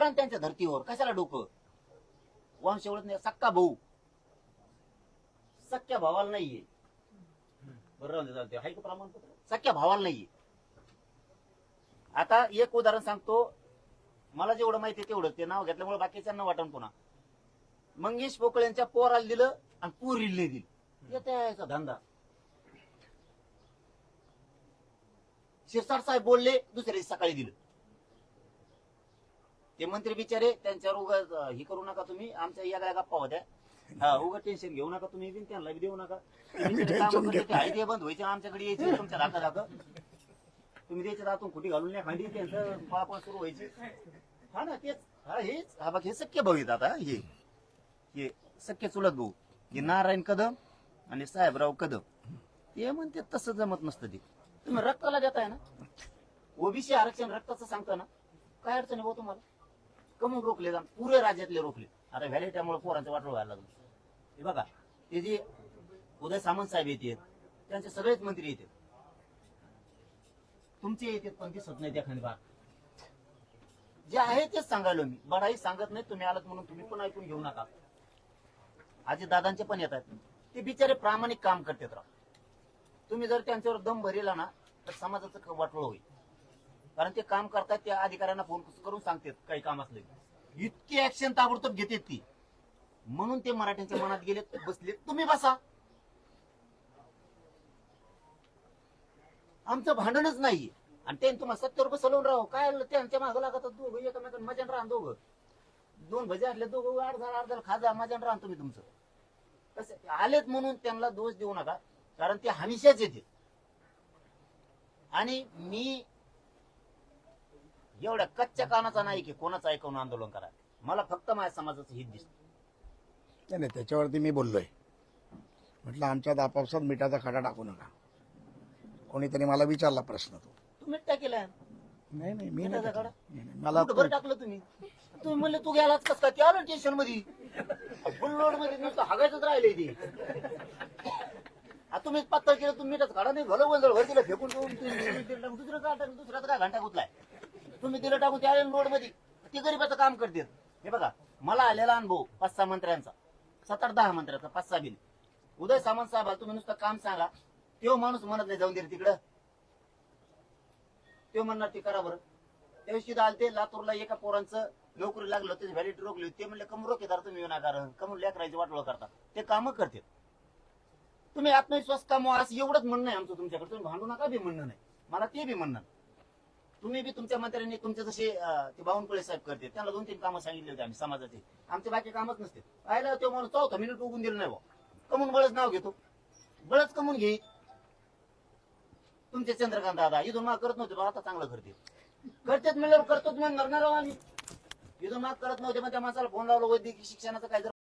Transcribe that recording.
करा ना त्यांच्या धर्तीवर, कशाला डोकं? वंश ओळख नाही, सक्का भाऊ सख्या भावाला नाहीये. बरोबर हाय का प्रमाणपत्र? सख्या भावाला नाहीये. आता एक उदाहरण सांगतो, मला जेवढं माहिती आहे तेवढं, ते नाव घेतल्यामुळे बाकीच्यांना वाटण पुन्हा. मंगेश पोकळ्यांच्या पोराला दिलं आणि पुरीला नाही दिलं, याचा धंदा. शिरसाट साहेब बोलले, दुसऱ्या दिवशी सकाळी दिलं. ते मंत्री बिचारे, त्यांच्यावर उगाच ही करू नका तुम्ही, आमच्या या गप्पा होत्या. हा, उगा टेन्शन घेऊ नका तुम्ही, त्यांना बी देऊ नका. ते बंद व्हायचे, आमच्याकडे यायचे तुमच्या धाका धाका. तुम्ही द्यायच्या दातून खुटी घालून नाही खांडी, त्यांचं पळापळ सुरू व्हायची. हा ना, तेच. हा, हेच. हा बघ, हे सख्य भाऊ आहेत. आता हे सख्य चुलत भाऊ, हे नारायण कदम आणि साहेबराव कदम. ते म्हणते तसं जमत नसतं. ते तुम्ही रक्ताला देताय ना, ओबीसी आरक्षण रक्ताचं सांगता ना, काय अडचण आहे भाऊ तुम्हाला? कमून रोखले जाण, पुरे राज्यातले रोखले. आता व्हॅलिट्यामुळे पोरांचं वाटलं व्हायला लागलं. हे बघा, ते जे उदय सामंत साहेब येतात, त्यांचे सगळेच मंत्री येतात, तुमचे येतात, पण दिसत नाही त्या भाग. जे आहे तेच सांगायलो मी, बडाही सांगत नाही. तुम्ही आलात म्हणून तुम्ही पण ऐकून घेऊ नका. आजी दादांचे पण येतात, ते बिचारे प्रामाणिक काम करतात राव. तुम्ही जर त्यांच्यावर दम भरिला ना, तर समाजाचं वाटोळ होईल. कारण ते काम करतात, त्या अधिकाऱ्यांना फोन करून सांगतात काही काम असले, इतकी ऍक्शन ताबडतोब घेतात ती. म्हणून ते मराठ्यांच्या मनात गेले, बसले. तुम्ही बसा, आमचं भांडणच नाहीये. आणि ते तुम्हाला 70 रुपये सलवून राहू काय, त्यांच्या मागं लागतात दोघं, एकमेकांना मजान राहा. दोघं दोन भजे असले, दोघं अर्धा खाजा, मजान राहा तुम्ही तुमचं. कसं आलेत म्हणून त्यांना दोष देऊ नका, कारण ते हमेशाच येते. आणि मी एवढ्या कच्च्या कानाचा नाही की कोणाचं ऐकून आंदोलन करा. मला फक्त माझ्या समाजाचं हित दिसतं. नाही, त्याच्यावरती मी बोललोय. म्हटलं आमच्यात आपापसात मिठाचा खडा टाकू नका. कोणीतरी मला विचारला प्रश्न, तो तुम्ही टाकेला नाही मी नाही मिठाचा खडा? नाही, मला बरं टाकलं तुम्ही. तुम्ही म्हणले तू गेलाच कस काय? ते आलं स्टेशन मध्ये, बुललोड मध्ये नुसतं हगायचंच राहिले ते. तुम्हीच पातळ केलं, तुम्ही मिठाचा खडा नाही भलं वंजळ भर दिलं फेकून देऊन, दुसरं काय टाकलं, दुसऱ्याचा काय घंटा गुतलाय. तुम्ही दिलं टाकून ते आले रोड मध्ये, ते गरीबाचं काम करतात. हे बघा, मला आलेला अनुभव 5-6 मंत्र्यांचा, 7-8-10 मंत्र्यांचा, 5-6 बिल. उदय सामंत साहेब तुम्ही नुसतं काम सांगा, तो माणूस म्हणत नाही जाऊन दे तिकडं, तो म्हणणार ते करा बरं. त्याविषयी आलते लातूरला, एका पोरांचं नोकरी लागलं, त्याची व्हॅलिटी रोखली. ते म्हणले कम रोखेदार तुम्ही विनाकारण कमून लेकरायची वाटोळ करता. ते कामं करतात. तुम्ही आत्मविश्वास कमवा, असं एवढंच म्हणणं आहे आमचं तुमच्याकडे. तुम्ही भांडू नका बी म्हणणं नाही, मला ते बी म्हणणं. तुम्ही बी तुमच्या मंत्र्यांनी तुमचे जसे ते बावनकुळे साहेब करते, त्यांना 2-3 कामं सांगितले होते आम्ही समाजाचे. आमचे बाकी कामच नसते. पाहिलं तो माणूस 4 मिनिट उगून दिलं नाही बा, कमून बळच नाव घेतो. बळच कमून घे. तुमचे चंद्रकांत दादा इथून माग करत नव्हते, आता चांगलं करतात म्हणल्यावर करतोच म्हणणार ना राव आम्ही. इथून माग करत नव्हते, मग त्या माणसाला फोन लावला, वैद्यकीय शिक्षणाचं काय